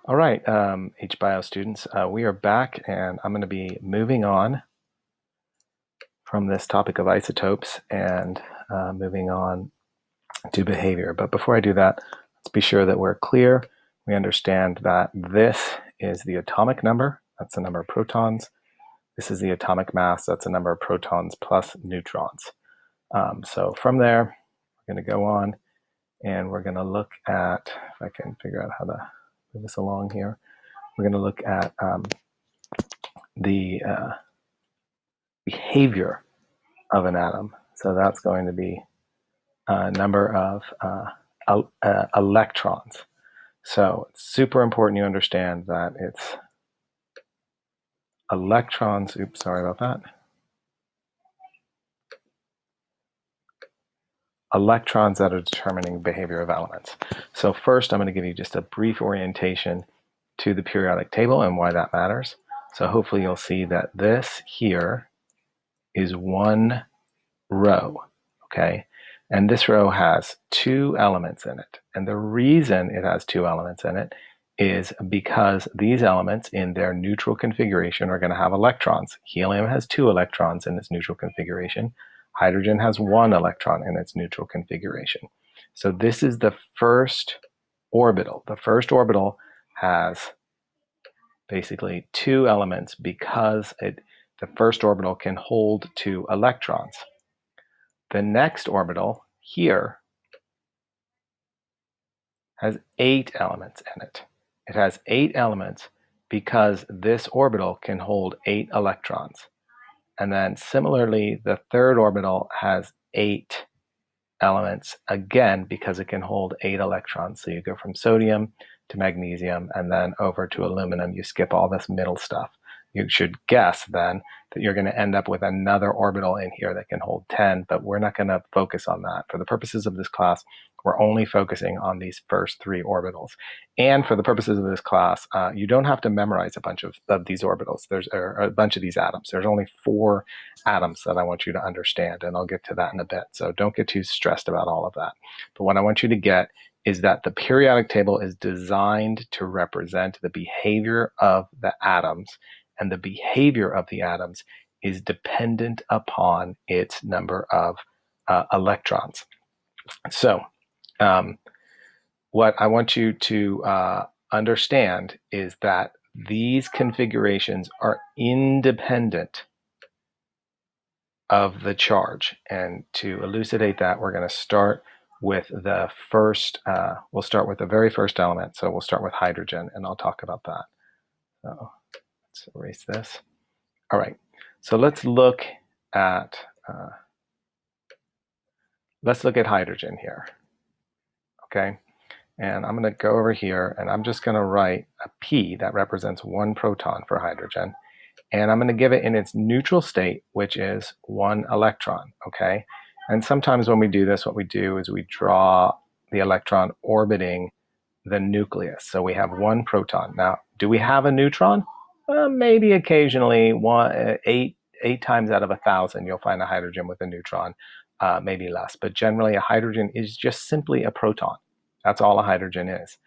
All right, HBio students, we are back and I'm going to be moving on from this topic of isotopes and moving on to behavior. But before I do that, let's be sure that we're clear. We understand that this is the atomic number, that's the number of protons. This is the atomic mass, that's the number of protons plus neutrons. So from there, we're going to go on and we're going to look at, if I can figure out how to move this along here, we're going to look at the behavior of an atom. So that's going to be a number of electrons. So it's super important you understand that it's electrons, oops, sorry about that. Electrons that are determining behavior of elements. So first I'm going to give you just a brief orientation to the periodic table and why that matters. So hopefully you'll see that this here is one row, okay? And this row has two elements in it. And the reason it has two elements in it is because these elements in their neutral configuration are going to have electrons. Helium has two electrons in its neutral configuration. Hydrogen has one electron in its neutral configuration. So this is the first orbital. The first orbital has basically two elements because the first orbital can hold two electrons. The next orbital here has 8 elements in it. It has 8 elements because this orbital can hold 8 electrons. And then similarly, the third orbital has 8 elements, again, because it can hold 8 electrons. So you go from sodium to magnesium and then over to aluminum. You skip all this middle stuff. You should guess then that you're going to end up with another orbital in here that can hold 10, but we're not going to focus on that. For the purposes of this class, we're only focusing on these first 3 orbitals. And for the purposes of this class, you don't have to memorize a bunch of these orbitals. There's a bunch of these atoms. There's only 4 atoms that I want you to understand, and I'll get to that in a bit. So don't get too stressed about all of that. But what I want you to get is that the periodic table is designed to represent the behavior of the atoms, and the behavior of the atoms is dependent upon its number of electrons. So what I want you to understand is that these configurations are independent of the charge. And to elucidate that, we're going to start with the first, we'll start with the very first element. So we'll start with hydrogen, and I'll talk about that. So let's erase this. All right, so let's look at hydrogen here, okay? And I'm going to go over here, and I'm just going to write a P that represents 1 proton for hydrogen. And I'm going to give it in its neutral state, which is 1 electron, okay? And sometimes when we do this, what we do is we draw the electron orbiting the nucleus. So we have 1 proton. Now, do we have a neutron? Maybe occasionally, eight times out of 1,000, you'll find a hydrogen with a neutron, maybe less. But generally, a hydrogen is just simply a proton. That's all a hydrogen is,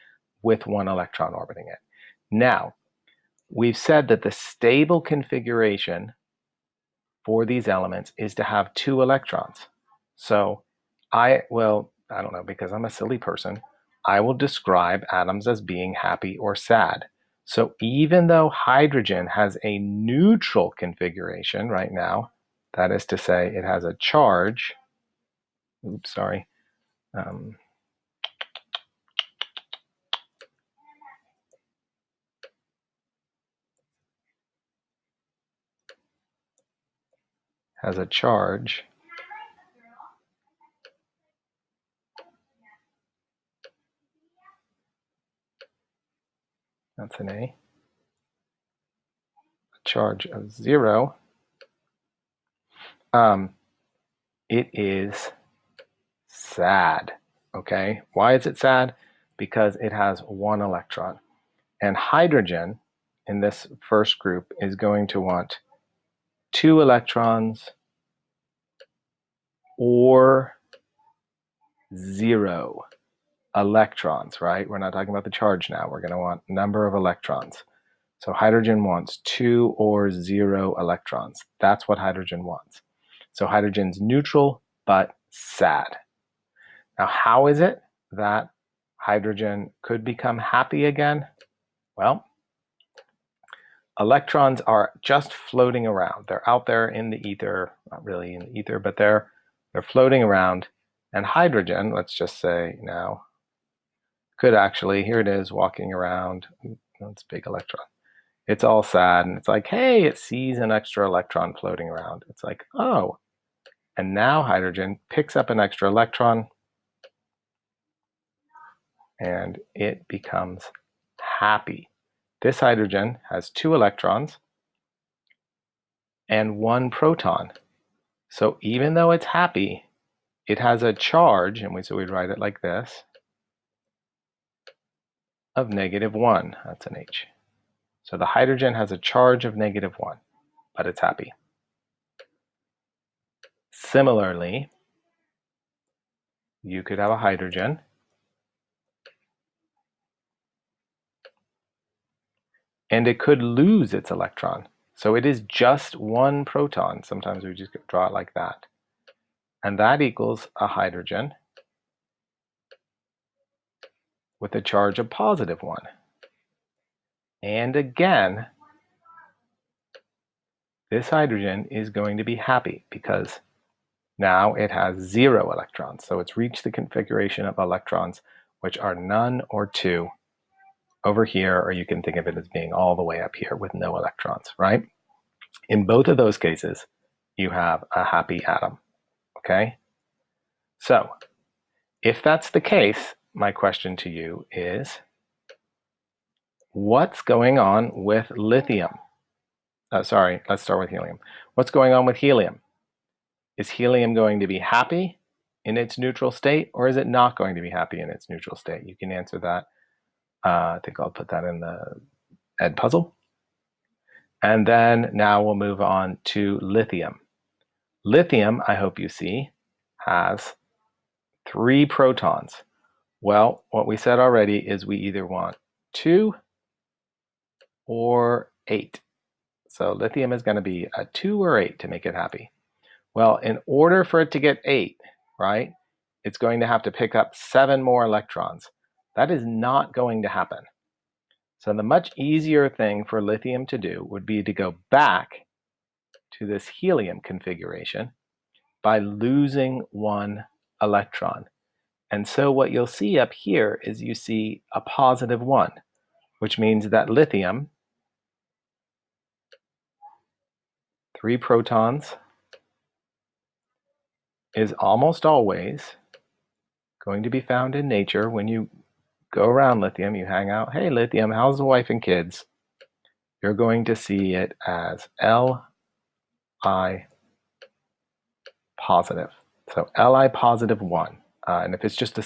with 1 electron orbiting it. Now, we've said that the stable configuration for these elements is to have 2 electrons. So I don't know, because I'm a silly person, I will describe atoms as being happy or sad. So even though hydrogen has a neutral configuration right now, that is to say it has a charge, oops, sorry, has a charge, that's an A charge of 0, it is sad, okay? Why is it sad? Because it has 1 electron. And hydrogen in this first group is going to want 2 electrons or 0 electrons, right? We're not talking about the charge now. We're going to want number of electrons. So hydrogen wants 2 or 0 electrons. That's what hydrogen wants. So hydrogen's neutral but sad. Now, how is it that hydrogen could become happy again? Well, electrons are just floating around. They're out there in the ether, not really in the ether, but they're floating around. And hydrogen, let's just say now, could actually, here it is walking around. That's a big electron. It's all sad and it's like, hey, it sees an extra electron floating around. It's like, oh, and now hydrogen picks up an extra electron and it becomes happy. This hydrogen has 2 electrons and 1 proton. So even though it's happy, it has a charge, and so we'd write it like this, of -1. That's an H. So the hydrogen has a charge of -1, but it's happy. Similarly, you could have a hydrogen and it could lose its electron. So it is just 1 proton. Sometimes we just draw it like that. And that equals a hydrogen with a charge of +1. And again, this hydrogen is going to be happy because now it has 0 electrons. So it's reached the configuration of electrons, which are none or 2 over here, or you can think of it as being all the way up here with no electrons, right? In both of those cases, you have a happy atom, okay? So if that's the case, my question to you is, what's going on with lithium? Sorry, let's start with helium. What's going on with helium? Is helium going to be happy in its neutral state, or is it not going to be happy in its neutral state? You can answer that. I think I'll put that in the Edpuzzle. And then now we'll move on to lithium. Lithium, I hope you see, has 3 protons. Well, what we said already is we either want 2 or 8. So lithium is going to be a 2 or 8 to make it happy. Well, in order for it to get 8, right, it's going to have to pick up 7 more electrons. That is not going to happen. So the much easier thing for lithium to do would be to go back to this helium configuration by losing 1 electron. And so what you'll see up here is you see a +1, which means that lithium, 3 protons, is almost always going to be found in nature. When you go around lithium, you hang out, hey lithium, how's the wife and kids? You're going to see it as Li positive. So Li +1. And if it's just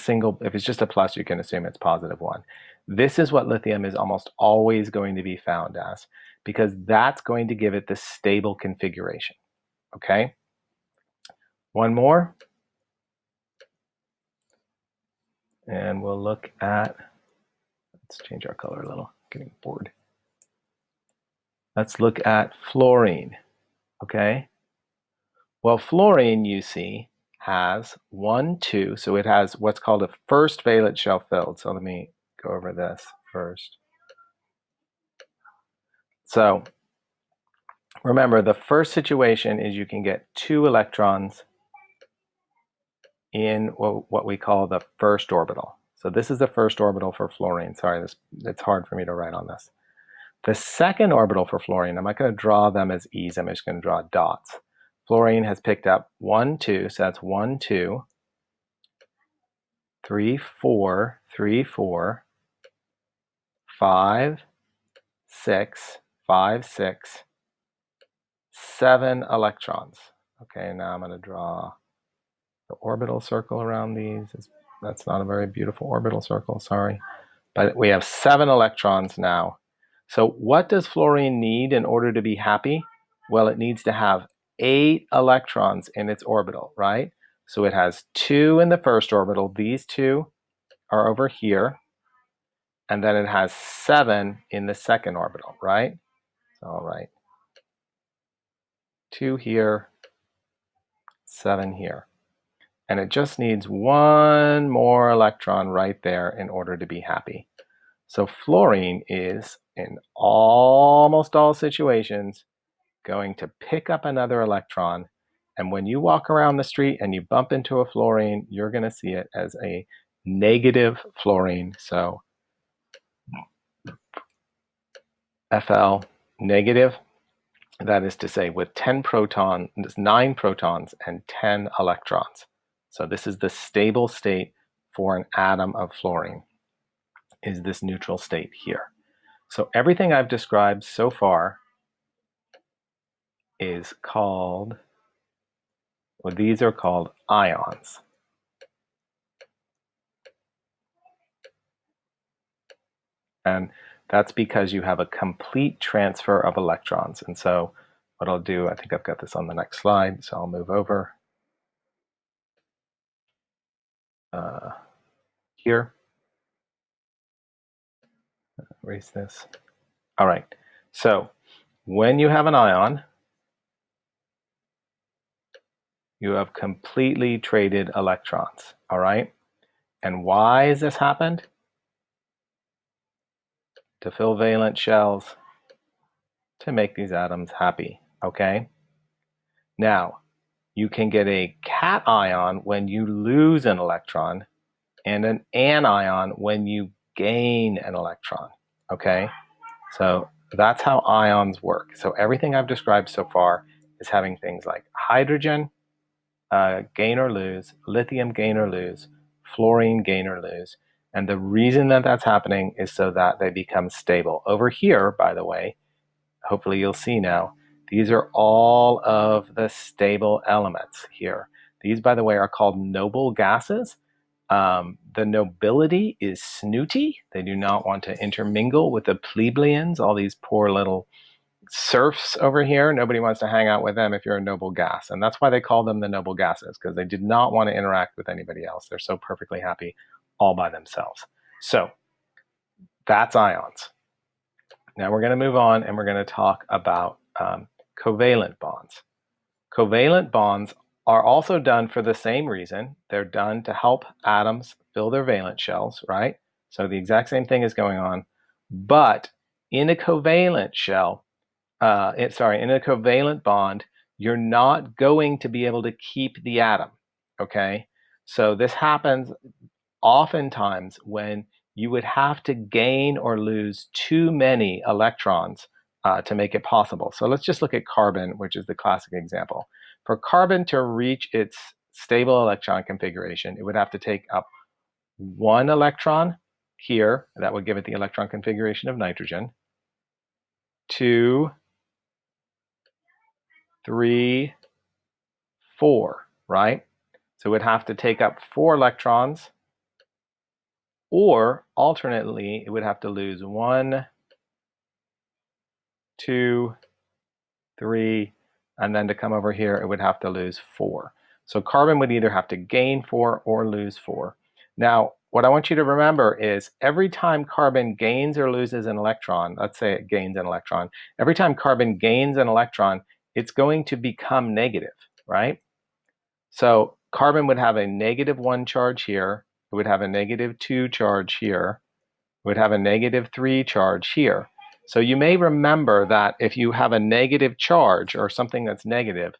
a plus, you can assume it's +1. This is what lithium is almost always going to be found as, because that's going to give it the stable configuration. Okay? One more. And we'll look at, let's change our color a little, getting bored. Let's look at fluorine. Okay? Well, fluorine, you see, has 1, 2, so it has what's called a first valence shell filled. So let me go over this first. So remember, the first situation is you can get 2 electrons in what we call the first orbital. So this is the first orbital for fluorine. Sorry, it's hard for me to write on this. The second orbital for fluorine, I'm not going to draw them as E's, I'm just going to draw dots. Fluorine has picked up 1, 2, so that's 1, 2, 3, 4, 3, 4, 5, 6, 5, 6, 7 electrons. Okay, now I'm going to draw the orbital circle around these. That's not a very beautiful orbital circle, sorry. But we have 7 electrons now. So what does fluorine need in order to be happy? Well, it needs to have 8 electrons in its orbital, right? So it has 2 in the first orbital, these 2 are over here, and then it has 7 in the second orbital, right? So I'll write 2 here, 7 here. And it just needs one more electron right there in order to be happy. So fluorine is, in almost all situations, going to pick up another electron. And when you walk around the street and you bump into a fluorine, you're going to see it as a negative fluorine. So Fl negative, that is to say with 9 protons and 10 electrons. So this is the stable state for an atom of fluorine, is this neutral state here. So everything I've described so far is called, well, these are called ions. And that's because you have a complete transfer of electrons. And so what I'll do, I think I've got this on the next slide, so I'll move over here. Erase this. All right, so when you have an ion, you have completely traded electrons, all right? And why has this happened? To fill valence shells, to make these atoms happy, okay? Now, you can get a cation when you lose an electron and an anion when you gain an electron, okay? So that's how ions work. So everything I've described so far is having things like hydrogen, gain or lose, lithium gain or lose, fluorine gain or lose. And the reason that that's happening is so that they become stable. Over here, by the way, hopefully you'll see now, these are all of the stable elements here. These, by the way, are called noble gases. The nobility is snooty. They do not want to intermingle with the plebeians, all these poor little serfs over here. Nobody wants to hang out with them if you're a noble gas. And that's why they call them the noble gases, because they did not want to interact with anybody else. They're so perfectly happy all by themselves. So that's ions. Now we're going to move on and we're going to talk about covalent bonds. Covalent bonds are also done for the same reason. They're done to help atoms fill their valence shells, right? So the exact same thing is going on. But in a covalent shell, in a covalent bond, you're not going to be able to keep the atom, okay? So this happens oftentimes when you would have to gain or lose too many electrons to make it possible. So let's just look at carbon, which is the classic example. For carbon to reach its stable electron configuration, it would have to take up 1 electron here. That would give it the electron configuration of nitrogen. 2, 3, 4, right? So it would have to take up 4 electrons, or alternately, it would have to lose 1, 2, 3, and then to come over here, it would have to lose 4. So carbon would either have to gain 4 or lose 4. Now, what I want you to remember is every time carbon gains or loses an electron, let's say it gains an electron, every time carbon gains an electron, it's going to become negative, right? So carbon would have a -1 charge here, it would have a -2 charge here, it would have a -3 charge here. So you may remember that if you have a negative charge or something that's negative,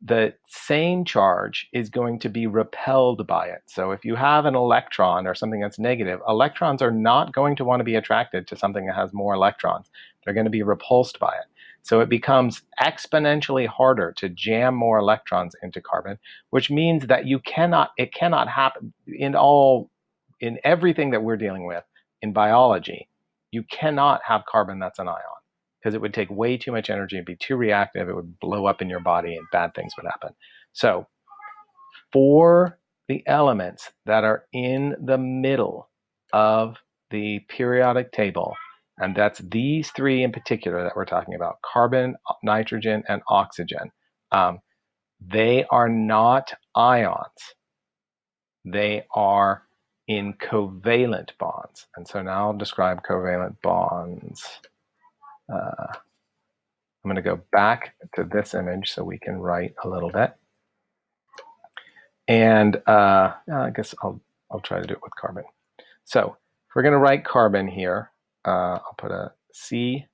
the same charge is going to be repelled by it. So if you have an electron or something that's negative, electrons are not going to want to be attracted to something that has more electrons. They're going to be repulsed by it. So it becomes exponentially harder to jam more electrons into carbon, which means that it cannot happen in everything that we're dealing with in biology. You cannot have carbon that's an ion, because it would take way too much energy, it'd be too reactive, it would blow up in your body and bad things would happen. So for the elements that are in the middle of the periodic table, and that's these 3 in particular that we're talking about, carbon, nitrogen, and oxygen, they are not ions. They are in covalent bonds. And so now I'll describe covalent bonds. I'm going to go back to this image so we can write a little bit. And I guess I'll try to do it with carbon. So if we're going to write carbon here, I'll put a C,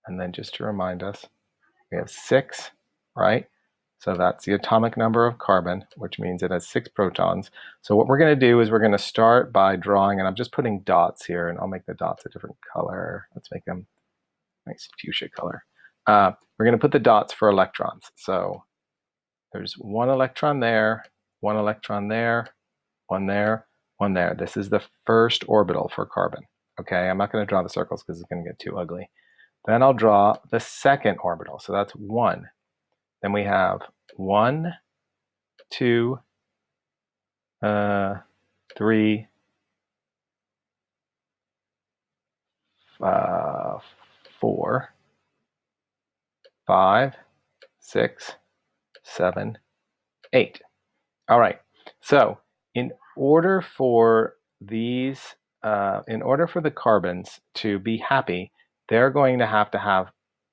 and then just to remind us, we have 6, right? So that's the atomic number of carbon, which means it has 6 protons. So what we're going to do is we're going to start by drawing, and I'm just putting dots here, and I'll make the dots a different color. Let's make them nice fuchsia color. We're going to put the dots for electrons. So there's 1 electron there, 1 electron there, 1 there, 1 there. This is the first orbital for carbon. Okay, I'm not going to draw the circles because it's going to get too ugly. Then I'll draw the second orbital. So that's 1. Then we have 1, 2, 3, 4, 5, 6, 7, 8. All right. So in order for these, in order for the carbons to be happy, they're going to have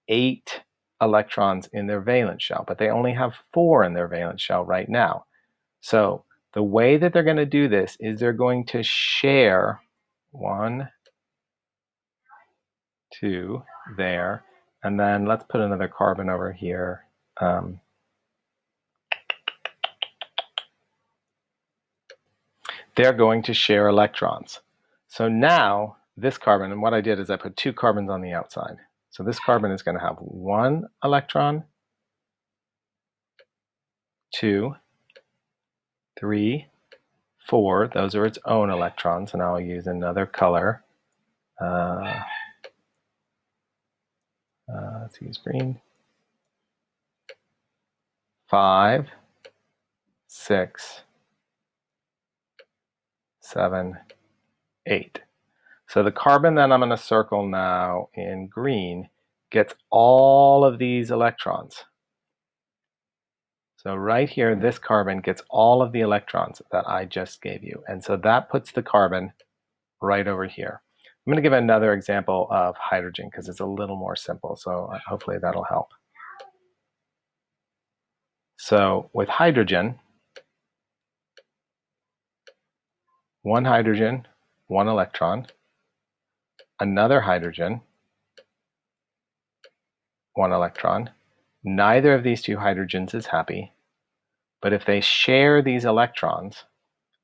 8 electrons in their valence shell, but they only have 4 in their valence shell right now. So the way that they're going to do this is they're going to share 1, 2 there, and then let's put another carbon over here. They're going to share electrons. So now this carbon, and what I did is I put 2 carbons on the outside. So this carbon is going to have 1 electron, 2, 3, 4. Those are its own electrons, and I'll use another color. Let's use green. 5, 6, 7, 8. So the carbon that I'm going to circle now in green gets all of these electrons. So right here, this carbon gets all of the electrons that I just gave you. And so that puts the carbon right over here. I'm going to give another example of hydrogen because it's a little more simple. So hopefully that'll help. So with hydrogen, 1 hydrogen, 1 electron, another hydrogen, 1 electron. Neither of these 2 hydrogens is happy, but if they share these electrons,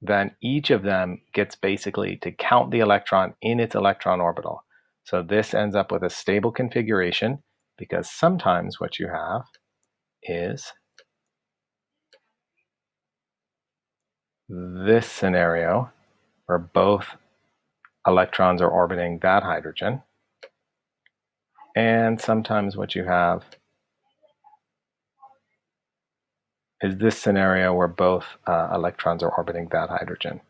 then each of them gets basically to count the electron in its electron orbital. So this ends up with a stable configuration because sometimes what you have is this scenario where both electrons are orbiting that hydrogen. And sometimes what you have is this scenario where both electrons are orbiting that hydrogen.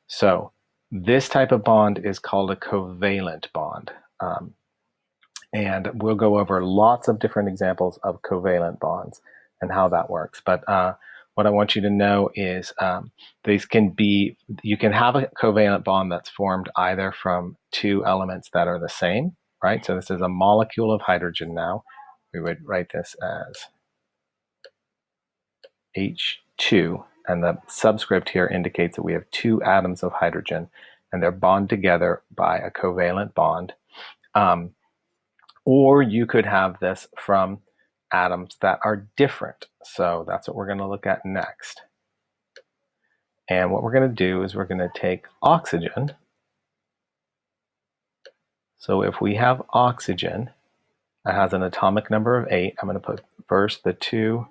So this type of bond is called a covalent bond. And we'll go over lots of different examples of covalent bonds and how that works. But what I want you to know is these can be, you can have a covalent bond that's formed either from 2 elements that are the same, right? So this is a molecule of hydrogen now. We would write this as H2, and the subscript here indicates that we have 2 atoms of hydrogen, and they're bonded together by a covalent bond. Or you could have this from atoms that are different. So that's what we're going to look at next. And what we're going to do is we're going to take oxygen. So if we have oxygen that has an atomic number of 8, I'm going to put first the 2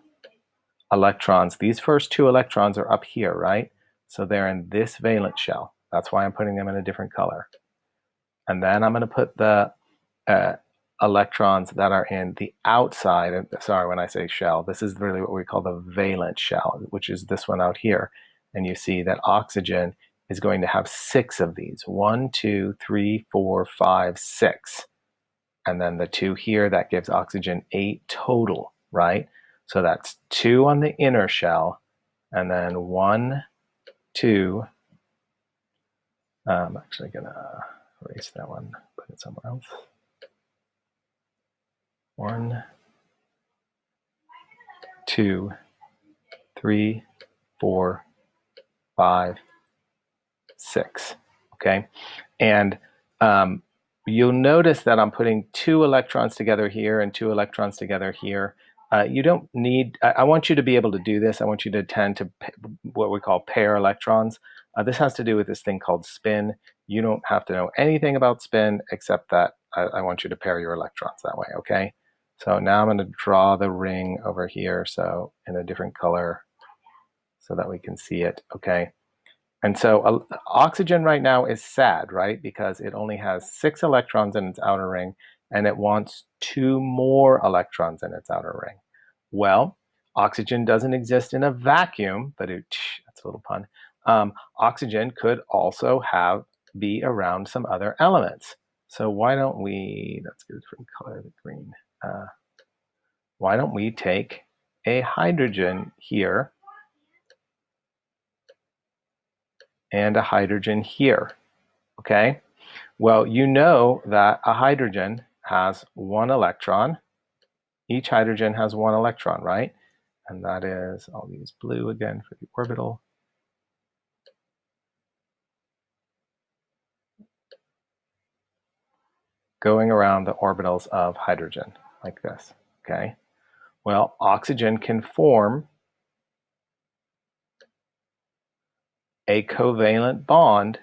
electrons. These first 2 electrons are up here, right? So they're in this valence shell. That's why I'm putting them in a different color. And then I'm going to put the electrons that are in the outside, and sorry, when I say shell, this is really what we call the valence shell, which is this one out here. And you see that oxygen is going to have 6 of these. 1, 2, 3, 4, 5, 6. And then the 2 here, that gives oxygen 8 total, right? So that's 2 on the inner shell, and then 1, 2, I'm actually going to erase that one, put it somewhere else. 1, 2, 3, 4, 5, 6. Okay, and you'll notice that I'm putting 2 electrons together here and 2 electrons together here. You don't need, I want you to be able to do this. I want you to tend to what we call pair electrons. This has to do with this thing called spin. You don't have to know anything about spin except that I want you to pair your electrons that way, okay? So now I'm going to draw the ring over here, so in a different color so that we can see it, okay? And so oxygen right now is sad, right? Because it only has 6 electrons in its outer ring and it wants 2 more electrons in its outer ring. Well, oxygen doesn't exist in a vacuum, but that's a little pun. Oxygen could also be around some other elements. So why don't we, let's get a different color, the green. Why don't we take a hydrogen here and a hydrogen here, okay? Well, you know that a hydrogen has 1 electron. Each hydrogen has 1 electron, right? And that is, I'll use blue again for the orbital. Going around the orbitals of hydrogen, like this, okay? Well, oxygen can form a covalent bond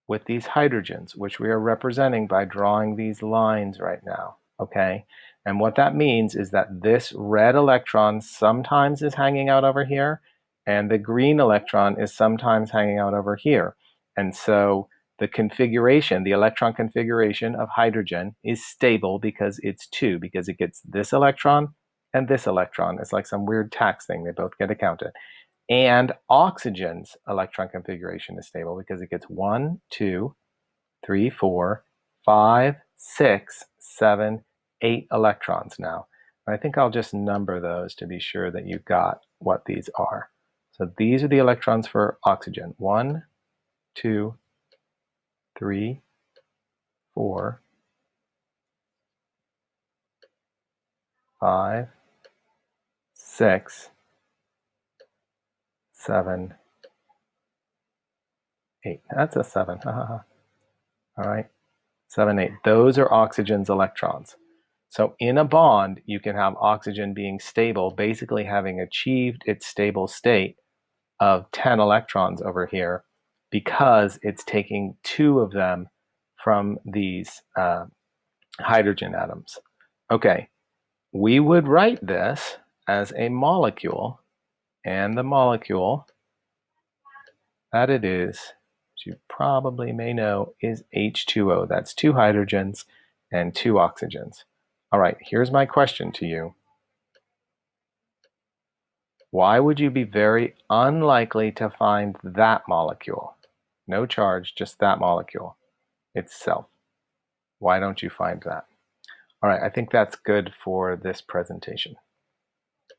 with these hydrogens, which we are representing by drawing these lines right now, okay? And what that means is that this red electron sometimes is hanging out over here, and the green electron is sometimes hanging out over here. And so the configuration, the electron configuration of hydrogen is stable because it's 2, because it gets this electron and this electron. It's like some weird tax thing. They both get accounted. And oxygen's electron configuration is stable because it gets 1, 2, 3, 4, 5, 6, 7, 8 electrons now. I think I'll just number those to be sure that you've got what these are. So these are the electrons for oxygen. 1, 2, 3, 4, 5, 6, 7, 8. That's a 7. All right. 7, 8. Those are oxygen's electrons. So in a bond, you can have oxygen being stable, basically having achieved its stable state of 10 electrons over here because it's taking 2 of them from these hydrogen atoms. Okay, we would write this as a molecule, and the molecule that it is, as you probably may know, is H2O. That's 2 hydrogens and 2 oxygens. All right, here's my question to you. Why would you be very unlikely to find that molecule? No charge, just that molecule itself. Why don't you find that? All right, I think that's good for this presentation.